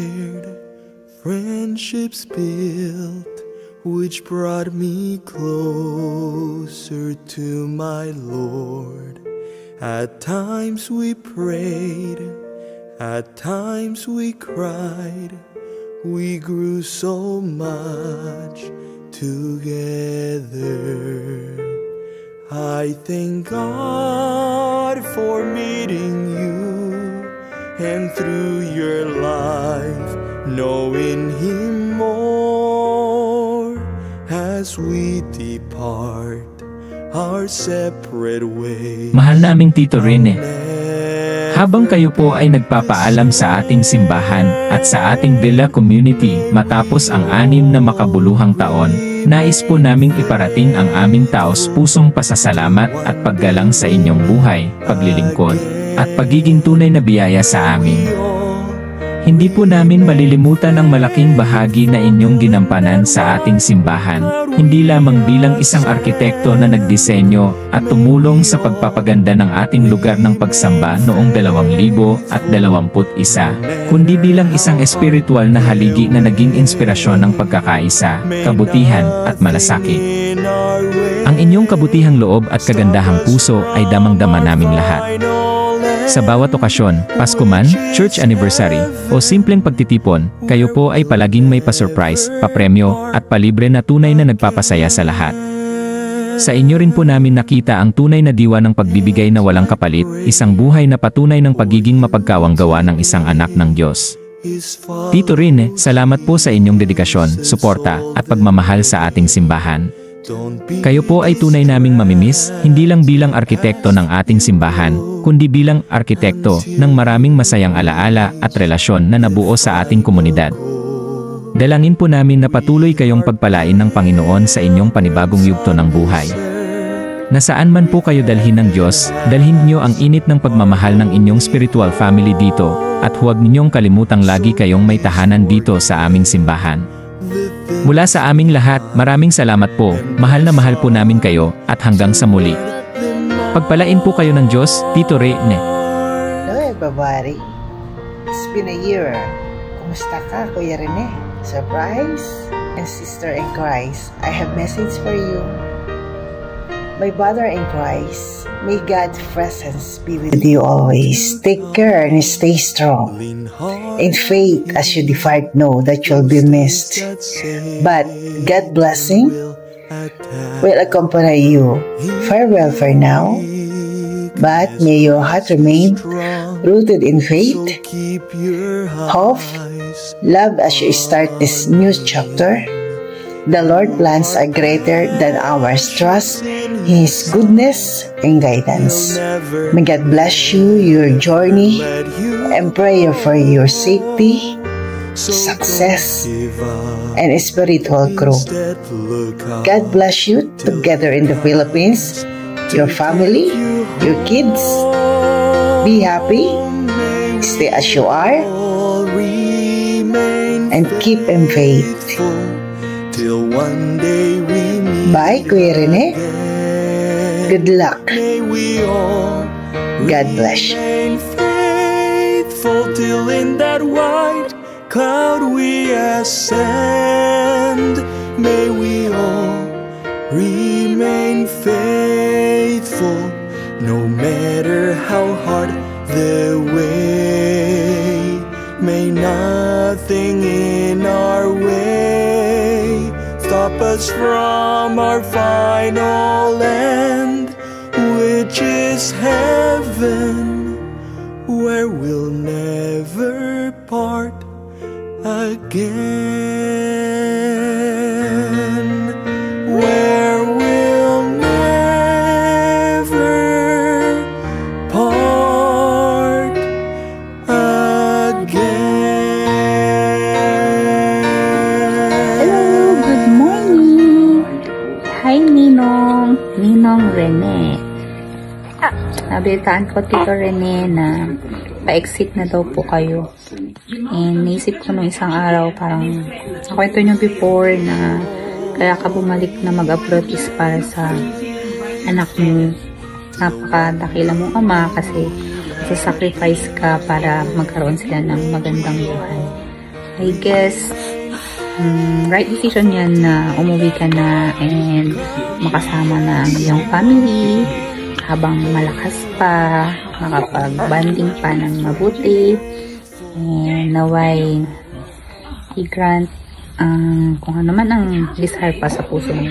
shared, friendships built, which brought me closer to my Lord. At times we prayed, at times we cried, we grew so much together. I thank God for meeting you, and through your life knowing Him more as we depart our separate ways. Mahal naming Tito Rene, habang kayo po ay nagpapaalam sa ating simbahan at sa ating Villa Community matapos ang 6 na makabuluhang taon, nais po naming iparating ang aming taos-pusong pasasalamat at paggalang sa inyong buhay, paglilingkod, at pagiging tunay na biyaya sa amin. Hindi po namin malilimutan ang malaking bahagi na inyong ginampanan sa ating simbahan, hindi lamang bilang isang arkitekto na nagdisenyo at tumulong sa pagpapaganda ng ating lugar ng pagsamba noong 2021, kundi bilang isang espiritual na haligi na naging inspirasyon ng pagkakaisa, kabutihan at malasakit. Ang inyong kabutihang loob at kagandahang puso ay damang-dama naming lahat. Sa bawat okasyon, Pasko man, church anniversary, o simpleng pagtitipon, kayo po ay palaging may pa-surprise, pa-premyo, at palibre na tunay na nagpapasaya sa lahat. Sa inyo rin po namin nakita ang tunay na diwa ng pagbibigay na walang kapalit, isang buhay na patunay ng pagiging mapagkawang-gawa ng isang anak ng Diyos. Tito Rene, salamat po sa inyong dedikasyon, suporta, at pagmamahal sa ating simbahan. Kayo po ay tunay naming mamimiss, hindi lang bilang arkitekto ng ating simbahan, kundi bilang arkitekto ng maraming masayang alaala at relasyon na nabuo sa ating komunidad. Dalangin po namin na patuloy kayong pagpalain ng Panginoon sa inyong panibagong yugto ng buhay. Nasaan man po kayo dalhin ng Diyos, dalhin niyo ang init ng pagmamahal ng inyong spiritual family dito, at huwag ninyong kalimutang lagi kayong may tahanan dito sa aming simbahan. Mula sa aming lahat, maraming salamat po, mahal na mahal po namin kayo, at hanggang sa muli. Pagpalain po kayo ng Diyos, Tito Rene. Hello everybody, it's been a year. Kumusta ka, Kuya Rene? Surprise? And sister in Christ, I have message for you. My brother in Christ, may God's presence be with you always. Take care and stay strong. In faith, as you depart, know that you'll be missed. But God's blessing will accompany you. Farewell for now. But may your heart remain rooted in faith, hope, love as you start this new chapter. The Lord's plans are greater than ours. Trust in His goodness and guidance. May God bless you, your journey, and prayer for your safety, success, and spiritual growth. God bless you together in the Philippines, your family, your kids. Be happy, stay as you are, and keep in faith. Till one day we meet. Bye, Kuya Rene. Good luck. God bless you. Faithful till in that white cloud we ascend. May we all remain faithful, no matter how hard the way. May nothing in our way stop us from our final end, which is heaven, where we'll never part again. Where we'll never part Ninong Rene. Nabalitaan ko, Tito Rene, na pa-exit na daw po kayo. And naisip ko nung isang araw, parang nakwento nyo before na kaya ka bumalik na mag-abroad is para sa anak mo. Napakadakila mong ama kasi sacrifice ka para magkaroon sila ng magandang buhay. I guess, right decision yan na umuwi ka na and makasama na ang iyong family habang malakas pa, makapag-banding pa ng mabuti, and naway i-grant kung ano man ang desire pa sa puso mo.